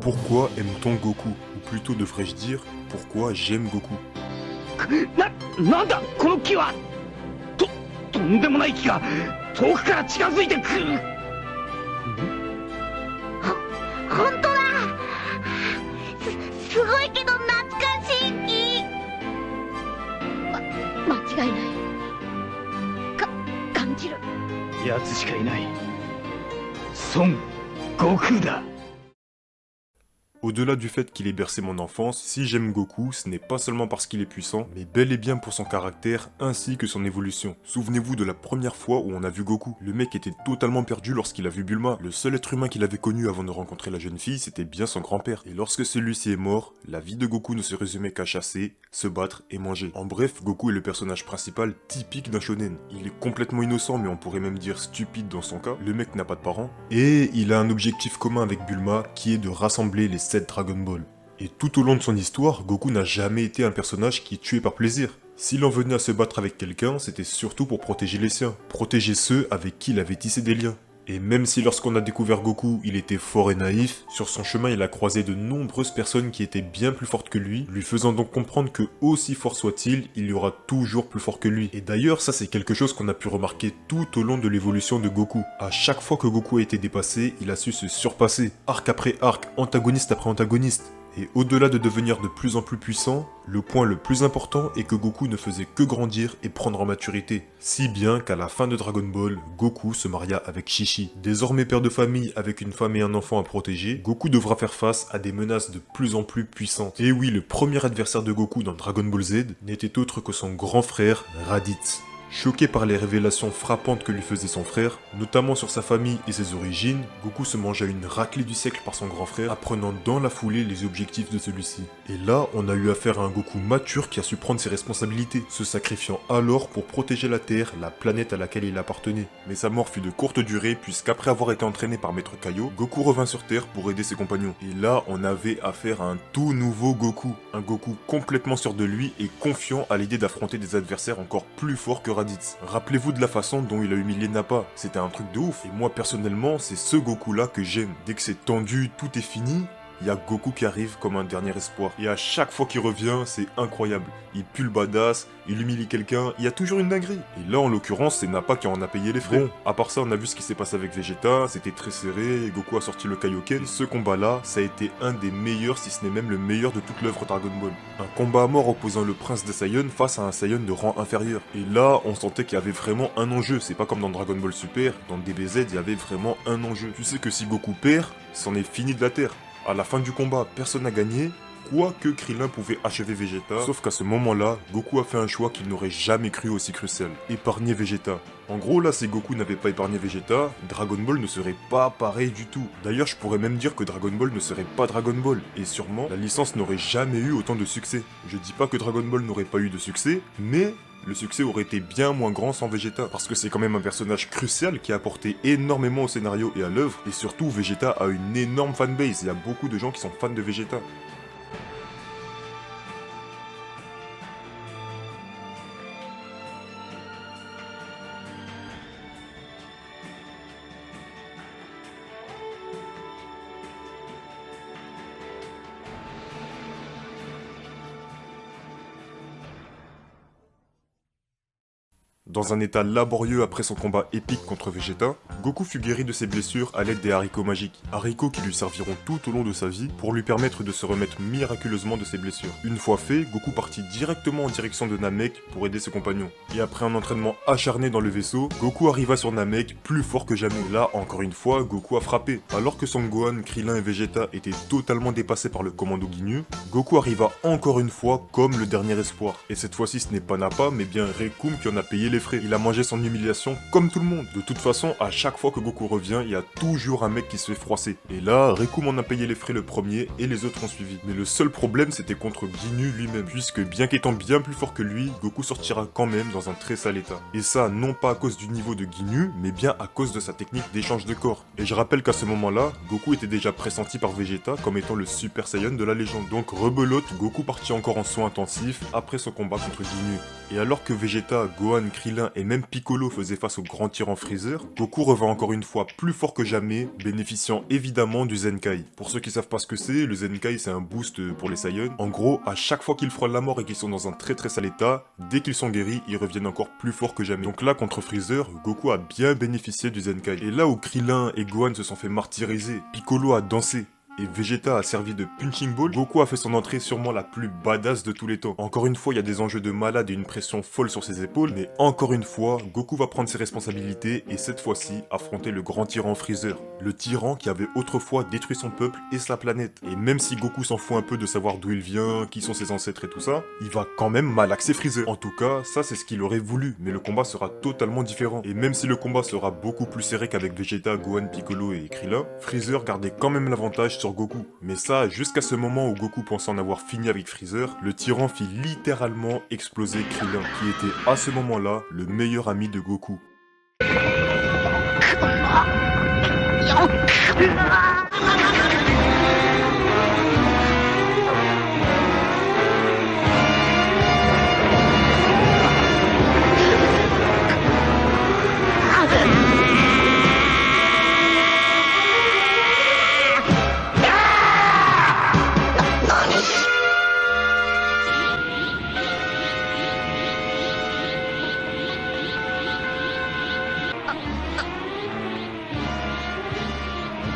Pourquoi aime-t-on Goku? Ou plutôt devrais-je dire, pourquoi j'aime Goku? なんだこの木は。とんでもない木が遠くから近づいてくる。本当だ。すごいけど懐かしい木。間違いない。感じる。奴しかいない。孫悟空だ。 Au-delà du fait qu'il ait bercé mon enfance, si j'aime Goku, ce n'est pas seulement parce qu'il est puissant, mais bel et bien pour son caractère ainsi que son évolution. Souvenez-vous de la première fois où on a vu Goku. Le mec était totalement perdu lorsqu'il a vu Bulma. Le seul être humain qu'il avait connu avant de rencontrer la jeune fille, c'était bien son grand-père. Et lorsque celui-ci est mort, la vie de Goku ne se résumait qu'à chasser, se battre et manger. En bref, Goku est le personnage principal typique d'un shonen. Il est complètement innocent, mais on pourrait même dire stupide dans son cas. Le mec n'a pas de parents. Et il a un objectif commun avec Bulma, qui est de rassembler les 7 Dragon Ball. Et tout au long de son histoire, Goku n'a jamais été un personnage qui est tué par plaisir. S'il en venait à se battre avec quelqu'un, c'était surtout pour protéger les siens, protéger ceux avec qui il avait tissé des liens. Et même si lorsqu'on a découvert Goku, il était fort et naïf, sur son chemin il a croisé de nombreuses personnes qui étaient bien plus fortes que lui, lui faisant donc comprendre que aussi fort soit-il, il y aura toujours plus fort que lui. Et d'ailleurs ça c'est quelque chose qu'on a pu remarquer tout au long de l'évolution de Goku. À chaque fois que Goku a été dépassé, il a su se surpasser, arc après arc, antagoniste après antagoniste. Et au-delà de devenir de plus en plus puissant, le point le plus important est que Goku ne faisait que grandir et prendre en maturité. Si bien qu'à la fin de Dragon Ball, Goku se maria avec Chi-Chi. Désormais père de famille avec une femme et un enfant à protéger, Goku devra faire face à des menaces de plus en plus puissantes. Et oui, le premier adversaire de Goku dans Dragon Ball Z n'était autre que son grand frère, Raditz. Choqué par les révélations frappantes que lui faisait son frère, notamment sur sa famille et ses origines, Goku se mangea une raclée du siècle par son grand frère, apprenant dans la foulée les objectifs de celui-ci. Et là, on a eu affaire à un Goku mature qui a su prendre ses responsabilités, se sacrifiant alors pour protéger la Terre, la planète à laquelle il appartenait. Mais sa mort fut de courte durée, puisqu'après avoir été entraîné par Maître Kaio, Goku revint sur Terre pour aider ses compagnons. Et là, on avait affaire à un tout nouveau Goku. Un Goku complètement sûr de lui et confiant à l'idée d'affronter des adversaires encore plus forts que Raditz. Rappelez-vous de la façon dont il a humilié Nappa, c'était un truc de ouf. Et moi personnellement, c'est ce Goku là que j'aime. Dès que c'est tendu, tout est fini, il y a Goku qui arrive comme un dernier espoir. Et à chaque fois qu'il revient, c'est incroyable. Il pue le badass, il humilie quelqu'un, il y a toujours une dinguerie. Et là, en l'occurrence, c'est Nappa qui en a payé les frais. Bon, à part ça, on a vu ce qui s'est passé avec Vegeta, c'était très serré, et Goku a sorti le Kaioken. Ce combat-là, ça a été un des meilleurs, si ce n'est même le meilleur de toute l'œuvre Dragon Ball. Un combat à mort opposant le prince des Saiyans face à un Saiyan de rang inférieur. Et là, on sentait qu'il y avait vraiment un enjeu. C'est pas comme dans Dragon Ball Super, dans DBZ, il y avait vraiment un enjeu. Tu sais que si Goku perd, c'en est fini de la Terre. À la fin du combat, personne n'a gagné, quoique Krillin pouvait achever Vegeta, sauf qu'à ce moment-là, Goku a fait un choix qu'il n'aurait jamais cru aussi crucial, épargner Vegeta. En gros là, si Goku n'avait pas épargné Vegeta, Dragon Ball ne serait pas pareil du tout. D'ailleurs, je pourrais même dire que Dragon Ball ne serait pas Dragon Ball, et sûrement, la licence n'aurait jamais eu autant de succès. Je dis pas que Dragon Ball n'aurait pas eu de succès, mais le succès aurait été bien moins grand sans Vegeta, parce que c'est quand même un personnage crucial qui a apporté énormément au scénario et à l'œuvre, et surtout Vegeta a une énorme fanbase, il y a beaucoup de gens qui sont fans de Vegeta. Dans un état laborieux après son combat épique contre Vegeta, Goku fut guéri de ses blessures à l'aide des haricots magiques. Haricots qui lui serviront tout au long de sa vie pour lui permettre de se remettre miraculeusement de ses blessures. Une fois fait, Goku partit directement en direction de Namek pour aider ses compagnons. Et après un entraînement acharné dans le vaisseau, Goku arriva sur Namek plus fort que jamais. Là, encore une fois, Goku a frappé. Alors que Son Gohan, Krillin et Vegeta étaient totalement dépassés par le commando Ginyu, Goku arriva encore une fois comme le dernier espoir. Et cette fois-ci, ce n'est pas Nappa, mais bien Recoome qui en a payé les frais. Il a mangé son humiliation comme tout le monde. De toute façon, à chaque fois que Goku revient, il y a toujours un mec qui se fait froisser. Et là, Recoome en a payé les frais le premier et les autres ont suivi. Mais le seul problème, c'était contre Ginyu lui-même, puisque bien qu'étant bien plus fort que lui, Goku sortira quand même dans un très sale état. Et ça, non pas à cause du niveau de Ginyu, mais bien à cause de sa technique d'échange de corps. Et je rappelle qu'à ce moment-là, Goku était déjà pressenti par Vegeta comme étant le Super Saiyan de la légende. Donc rebelote, Goku partit encore en soins intensifs après son combat contre Ginyu. Et alors que Vegeta, Gohan, Krillin Krillin et même Piccolo faisaient face au grand tyran Freezer, Goku revint encore une fois plus fort que jamais, bénéficiant évidemment du Zenkai. Pour ceux qui savent pas ce que c'est, le Zenkai c'est un boost pour les Saiyans. En gros, à chaque fois qu'ils frôlent la mort et qu'ils sont dans un très sale état, dès qu'ils sont guéris, ils reviennent encore plus forts que jamais. Donc là, contre Freezer, Goku a bien bénéficié du Zenkai. Et là où Krillin et Gohan se sont fait martyriser, Piccolo a dansé, et Vegeta a servi de punching ball, Goku a fait son entrée sûrement la plus badass de tous les temps. Encore une fois, il y a des enjeux de malade et une pression folle sur ses épaules, mais encore une fois, Goku va prendre ses responsabilités et cette fois-ci affronter le grand tyran Freezer. Le tyran qui avait autrefois détruit son peuple et sa planète. Et même si Goku s'en fout un peu de savoir d'où il vient, qui sont ses ancêtres et tout ça, il va quand même malaxer Freezer. En tout cas, ça c'est ce qu'il aurait voulu, mais le combat sera totalement différent. Et même si le combat sera beaucoup plus serré qu'avec Vegeta, Gohan, Piccolo et Krillin, Freezer gardait quand même l'avantage sur Goku. Mais ça, jusqu'à ce moment où Goku pensait en avoir fini avec Freezer, le tyran fit littéralement exploser Krillin, qui était à ce moment-là le meilleur ami de Goku.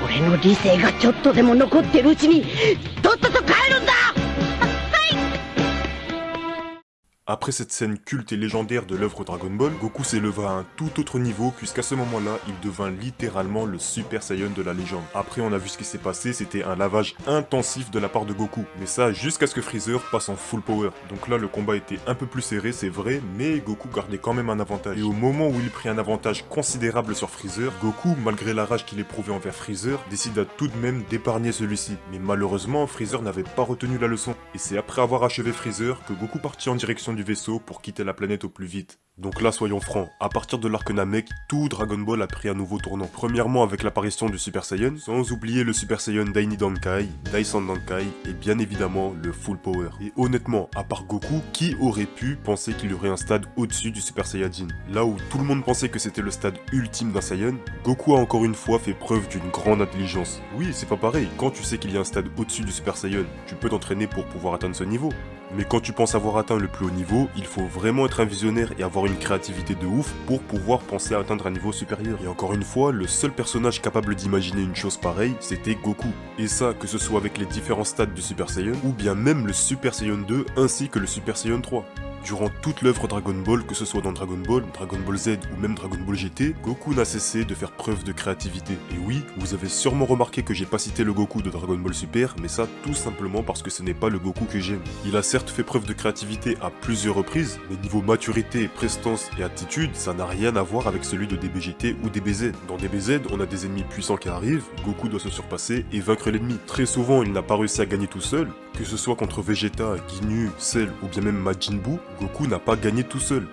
俺の理性がちょっとでも残ってるうちにとっとと帰るんだ。 Après cette scène culte et légendaire de l'œuvre Dragon Ball, Goku s'éleva à un tout autre niveau puisqu'à ce moment-là, il devint littéralement le Super Saiyan de la légende. Après, on a vu ce qui s'est passé, c'était un lavage intensif de la part de Goku. Mais ça, jusqu'à ce que Freezer passe en full power. Donc là, le combat était un peu plus serré, c'est vrai, mais Goku gardait quand même un avantage. Et au moment où il prit un avantage considérable sur Freezer, Goku, malgré la rage qu'il éprouvait envers Freezer, décida tout de même d'épargner celui-ci. Mais malheureusement, Freezer n'avait pas retenu la leçon. Et c'est après avoir achevé Freezer que Goku partit en direction du vaisseau pour quitter la planète au plus vite. Donc là, soyons francs, à partir de l'arc Namek, tout Dragon Ball a pris un nouveau tournant. Premièrement avec l'apparition du Super Saiyan, sans oublier le Super Saiyan Daini Dankai, Daisan Dankai, et bien évidemment le Full Power. Et honnêtement, à part Goku, qui aurait pu penser qu'il y aurait un stade au-dessus du Super Saiyajin? Là où tout le monde pensait que c'était le stade ultime d'un Saiyan, Goku a encore une fois fait preuve d'une grande intelligence. Oui, c'est pas pareil, quand tu sais qu'il y a un stade au-dessus du Super Saiyan, tu peux t'entraîner pour pouvoir atteindre ce niveau. Mais quand tu penses avoir atteint le plus haut niveau, il faut vraiment être un visionnaire et avoir une créativité de ouf pour pouvoir penser à atteindre un niveau supérieur. Et encore une fois, le seul personnage capable d'imaginer une chose pareille, c'était Goku. Et ça, que ce soit avec les différents stades du Super Saiyan, ou bien même le Super Saiyan 2 ainsi que le Super Saiyan 3. Durant toute l'œuvre Dragon Ball, que ce soit dans Dragon Ball Z ou même Dragon Ball GT, Goku n'a cessé de faire preuve de créativité. Et oui, vous avez sûrement remarqué que j'ai pas cité le Goku de Dragon Ball Super, mais ça tout simplement parce que ce n'est pas le Goku que j'aime. Il a certes fait preuve de créativité à plusieurs reprises, mais niveau maturité, prestance et attitude, ça n'a rien à voir avec celui de DBGT ou DBZ. Dans DBZ, on a des ennemis puissants qui arrivent, Goku doit se surpasser et vaincre l'ennemi. Très souvent, il n'a pas réussi à gagner tout seul, que ce soit contre Vegeta, Ginyu, Cell ou bien même Majin Buu, Goku n'a pas gagné tout seul.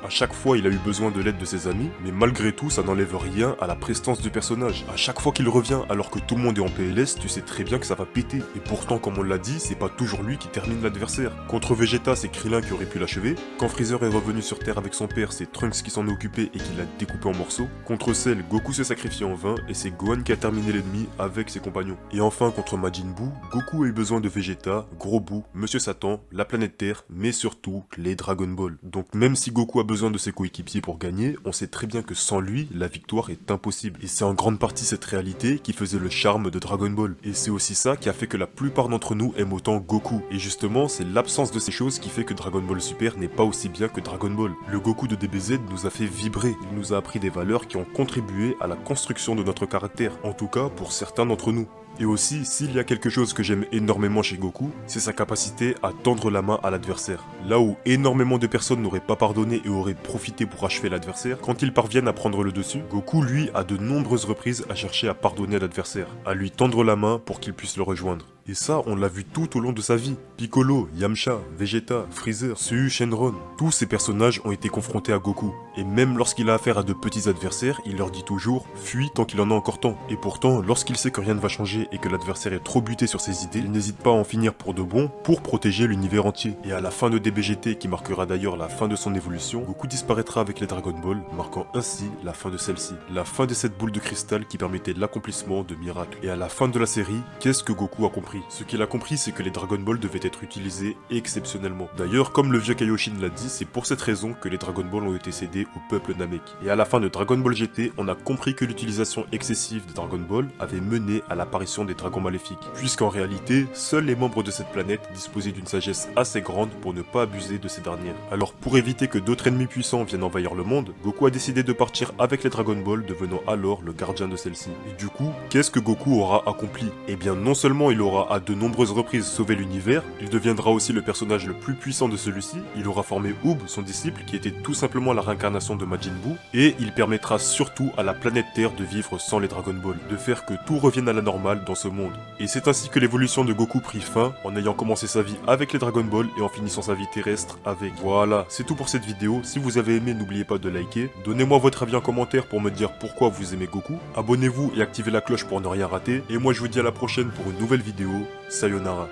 À chaque fois, il a eu besoin de l'aide de ses amis, mais malgré tout, ça n'enlève rien à la prestance du personnage. À chaque fois qu'il revient, alors que tout le monde est en PLS, tu sais très bien que ça va péter. Et pourtant, comme on l'a dit, c'est pas toujours lui qui termine l'adversaire. Contre Vegeta, c'est Krillin qui aurait pu l'achever. Quand Freezer est revenu sur Terre avec son père, c'est Trunks qui s'en est occupé et qui l'a découpé en morceaux. Contre Cell, Goku s'est sacrifié en vain, et c'est Gohan qui a terminé l'ennemi avec ses compagnons. Et enfin, contre Majin Buu, Goku a eu besoin de Vegeta, Gros Buu, Monsieur Satan, la planète Terre, mais surtout les Dragon Ball. Donc même si Goku a besoin de ses coéquipiers pour gagner, on sait très bien que sans lui, la victoire est impossible. Et c'est en grande partie cette réalité qui faisait le charme de Dragon Ball. Et c'est aussi ça qui a fait que la plupart d'entre nous aiment autant Goku. Et justement, c'est l'absence de ces choses qui fait que Dragon Ball Super n'est pas aussi bien que Dragon Ball. Le Goku de DBZ nous a fait vibrer, il nous a appris des valeurs qui ont contribué à la construction de notre caractère, en tout cas pour certains d'entre nous. Et aussi, s'il y a quelque chose que j'aime énormément chez Goku, c'est sa capacité à tendre la main à l'adversaire. Là où énormément de personnes n'auraient pas pardonné et auraient profité pour achever l'adversaire, quand ils parviennent à prendre le dessus, Goku lui a de nombreuses reprises à chercher à pardonner à l'adversaire, à lui tendre la main pour qu'il puisse le rejoindre. Et ça, on l'a vu tout au long de sa vie. Piccolo, Yamcha, Vegeta, Freezer, Su Shenron, tous ces personnages ont été confrontés à Goku. Et même lorsqu'il a affaire à de petits adversaires, il leur dit toujours « fuis tant qu'il en a encore temps ». Et pourtant, lorsqu'il sait que rien ne va changer découragé et que l'adversaire est trop buté sur ses idées, il n'hésite pas à en finir pour de bon pour protéger l'univers entier. Et à la fin de DBGT, qui marquera d'ailleurs la fin de son évolution, Goku disparaîtra avec les Dragon Ball, marquant ainsi la fin de celle-ci. La fin de cette boule de cristal qui permettait l'accomplissement de miracles. Et à la fin de la série, qu'est-ce que Goku a compris? Ce qu'il a compris, c'est que les Dragon Ball devaient être utilisés exceptionnellement. D'ailleurs, comme le vieux Kaioshin l'a dit, c'est pour cette raison que les Dragon Ball ont été cédés au peuple Namek. Et à la fin de Dragon Ball GT, on a compris que l'utilisation excessive des Dragon Ball avait mené à l'apparition des dragons maléfiques. Puisqu'en réalité, seuls les membres de cette planète disposaient d'une sagesse assez grande pour ne pas abuser de ces dernières. Alors pour éviter que d'autres ennemis puissants viennent envahir le monde, Goku a décidé de partir avec les Dragon Ball, devenant alors le gardien de celle-ci. Et du coup, qu'est-ce que Goku aura accompli? Eh bien non seulement il aura à de nombreuses reprises sauvé l'univers, il deviendra aussi le personnage le plus puissant de celui-ci, il aura formé Oob, son disciple, qui était tout simplement la réincarnation de Majin Buu, et il permettra surtout à la planète Terre de vivre sans les Dragon Ball, de faire que tout revienne à la normale dans ce monde. Et c'est ainsi que l'évolution de Goku prit fin, en ayant commencé sa vie avec les Dragon Ball et en finissant sa vie terrestre avec. Voilà, c'est tout pour cette vidéo. Si vous avez aimé, n'oubliez pas de liker, donnez-moi votre avis en commentaire pour me dire pourquoi vous aimez Goku, abonnez-vous et activez la cloche pour ne rien rater, et moi je vous dis à la prochaine pour une nouvelle vidéo. Sayonara.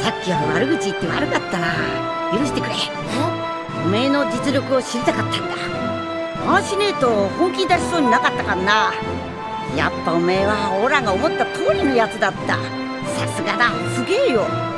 さっきは悪口言って悪かったな。許してくれ。おめえの実力を知りたかったんだ。ああしねえと本気出しそうになかったからな。やっぱおめえはオラが思った通りのやつだった。さすがだ、すげえよ。